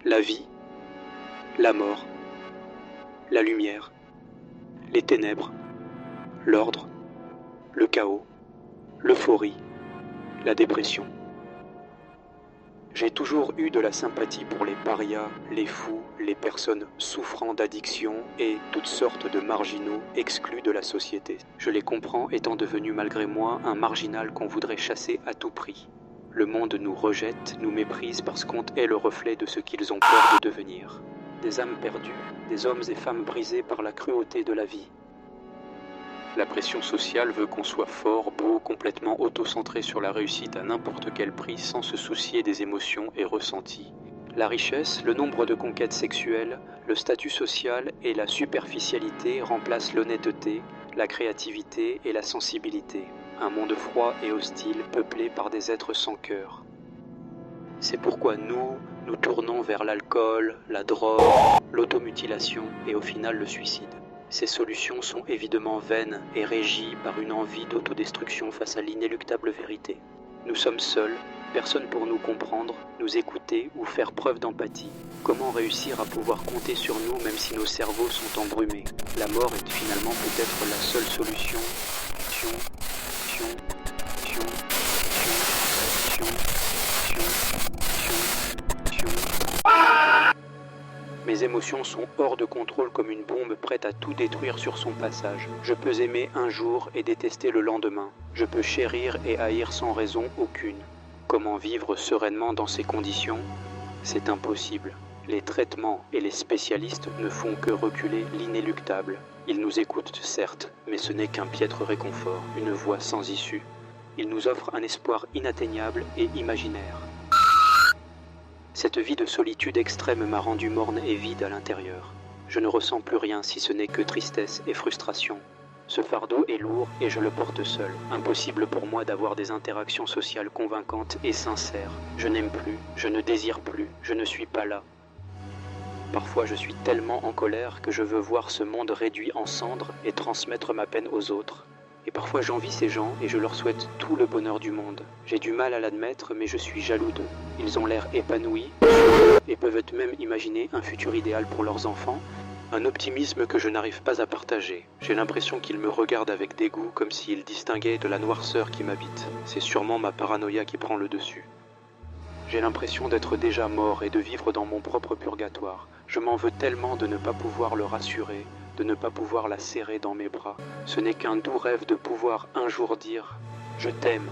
la vie, la mort, la lumière, les ténèbres, l'ordre, le chaos, l'euphorie, la dépression. J'ai toujours eu de la sympathie pour les parias, les fous, les personnes souffrant d'addiction et toutes sortes de marginaux exclus de la société. Je les comprends étant devenu malgré moi un marginal qu'on voudrait chasser à tout prix. Le monde nous rejette, nous méprise parce qu'on est le reflet de ce qu'ils ont peur de devenir. Des âmes perdues, des hommes et femmes brisés par la cruauté de la vie. La pression sociale veut qu'on soit fort, beau, complètement auto-centré sur la réussite à n'importe quel prix sans se soucier des émotions et ressentis. La richesse, le nombre de conquêtes sexuelles, le statut social et la superficialité remplacent l'honnêteté, la créativité et la sensibilité. Un monde froid et hostile peuplé par des êtres sans cœur. C'est pourquoi nous tournons vers l'alcool, la drogue, l'automutilation et au final le suicide. Ces solutions sont évidemment vaines et régies par une envie d'autodestruction face à l'inéluctable vérité. Nous sommes seuls, personne pour nous comprendre, nous écouter ou faire preuve d'empathie. Comment réussir à pouvoir compter sur nous même si nos cerveaux sont embrumés? La mort est finalement peut-être la seule solution. Mes émotions sont hors de contrôle comme une bombe prête à tout détruire sur son passage. Je peux aimer un jour et détester le lendemain. Je peux chérir et haïr sans raison aucune. Comment vivre sereinement dans ces conditions? C'est impossible. Les traitements et les spécialistes ne font que reculer l'inéluctable. Ils nous écoutent certes, mais ce n'est qu'un piètre réconfort, une voie sans issue. Ils nous offrent un espoir inatteignable et imaginaire. Cette vie de solitude extrême m'a rendu morne et vide à l'intérieur. Je ne ressens plus rien si ce n'est que tristesse et frustration. Ce fardeau est lourd et je le porte seul. Impossible pour moi d'avoir des interactions sociales convaincantes et sincères. Je n'aime plus, je ne désire plus, je ne suis pas là. Parfois je suis tellement en colère que je veux voir ce monde réduit en cendres et transmettre ma peine aux autres. Et parfois j'envie ces gens et je leur souhaite tout le bonheur du monde. J'ai du mal à l'admettre, mais je suis jaloux d'eux. Ils ont l'air épanouis et peuvent même imaginer un futur idéal pour leurs enfants. Un optimisme que je n'arrive pas à partager. J'ai l'impression qu'ils me regardent avec dégoût, comme s'ils distinguaient de la noirceur qui m'habite. C'est sûrement ma paranoïa qui prend le dessus. J'ai l'impression d'être déjà mort et de vivre dans mon propre purgatoire. Je m'en veux tellement de ne pas pouvoir le rassurer, de ne pas pouvoir la serrer dans mes bras. Ce n'est qu'un doux rêve de pouvoir un jour dire « Je t'aime ».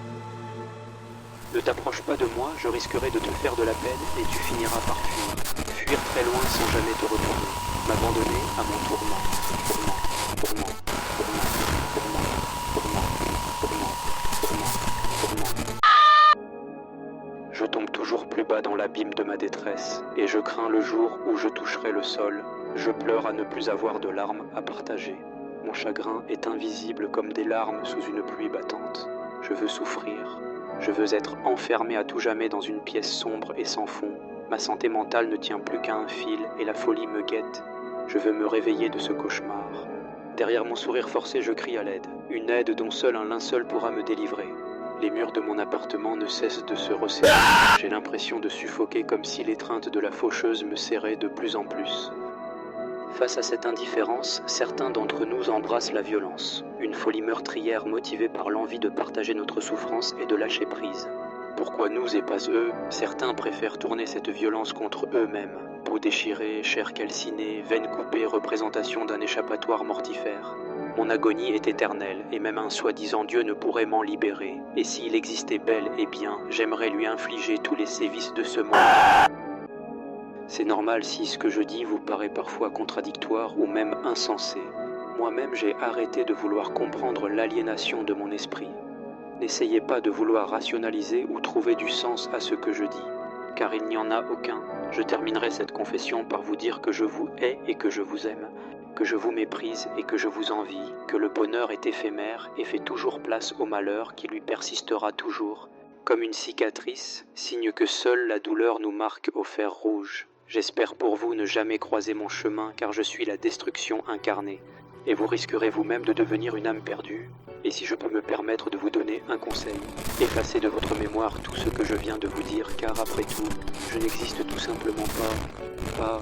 Ne t'approche pas de moi, je risquerai de te faire de la peine et tu finiras par fuir. Fuir très loin sans jamais te retourner. M'abandonner à mon tourment. Je tombe toujours plus bas dans l'abîme de ma détresse, et je crains le jour où je toucherai le sol. Je pleure à ne plus avoir de larmes à partager. Mon chagrin est invisible comme des larmes sous une pluie battante. Je veux souffrir. Je veux être enfermé à tout jamais dans une pièce sombre et sans fond. Ma santé mentale ne tient plus qu'à un fil et la folie me guette. Je veux me réveiller de ce cauchemar. Derrière mon sourire forcé, je crie à l'aide. Une aide dont seul un linceul pourra me délivrer. Les murs de mon appartement ne cessent de se resserrer. J'ai l'impression de suffoquer comme si l'étreinte de la faucheuse me serrait de plus en plus. Face à cette indifférence, certains d'entre nous embrassent la violence, une folie meurtrière motivée par l'envie de partager notre souffrance et de lâcher prise. Pourquoi nous et pas eux? Certains préfèrent tourner cette violence contre eux-mêmes. Peau déchirée, chair calcinée, veines coupées, représentation d'un échappatoire mortifère. Mon agonie est éternelle, et même un soi-disant Dieu ne pourrait m'en libérer. Et s'il existait bel et bien, j'aimerais lui infliger tous les sévices de ce monde. C'est normal si ce que je dis vous paraît parfois contradictoire ou même insensé. Moi-même, j'ai arrêté de vouloir comprendre l'aliénation de mon esprit. N'essayez pas de vouloir rationaliser ou trouver du sens à ce que je dis, car il n'y en a aucun. Je terminerai cette confession par vous dire que je vous hais et que je vous aime, que je vous méprise et que je vous envie, que le bonheur est éphémère et fait toujours place au malheur qui lui persistera toujours, comme une cicatrice, signe que seule la douleur nous marque au fer rouge. J'espère pour vous ne jamais croiser mon chemin car je suis la destruction incarnée, et vous risquerez vous-même de devenir une âme perdue, Et si je peux me permettre de vous donner un conseil, effacez de votre mémoire tout ce que je viens de vous dire, car après tout, je n'existe tout simplement pas.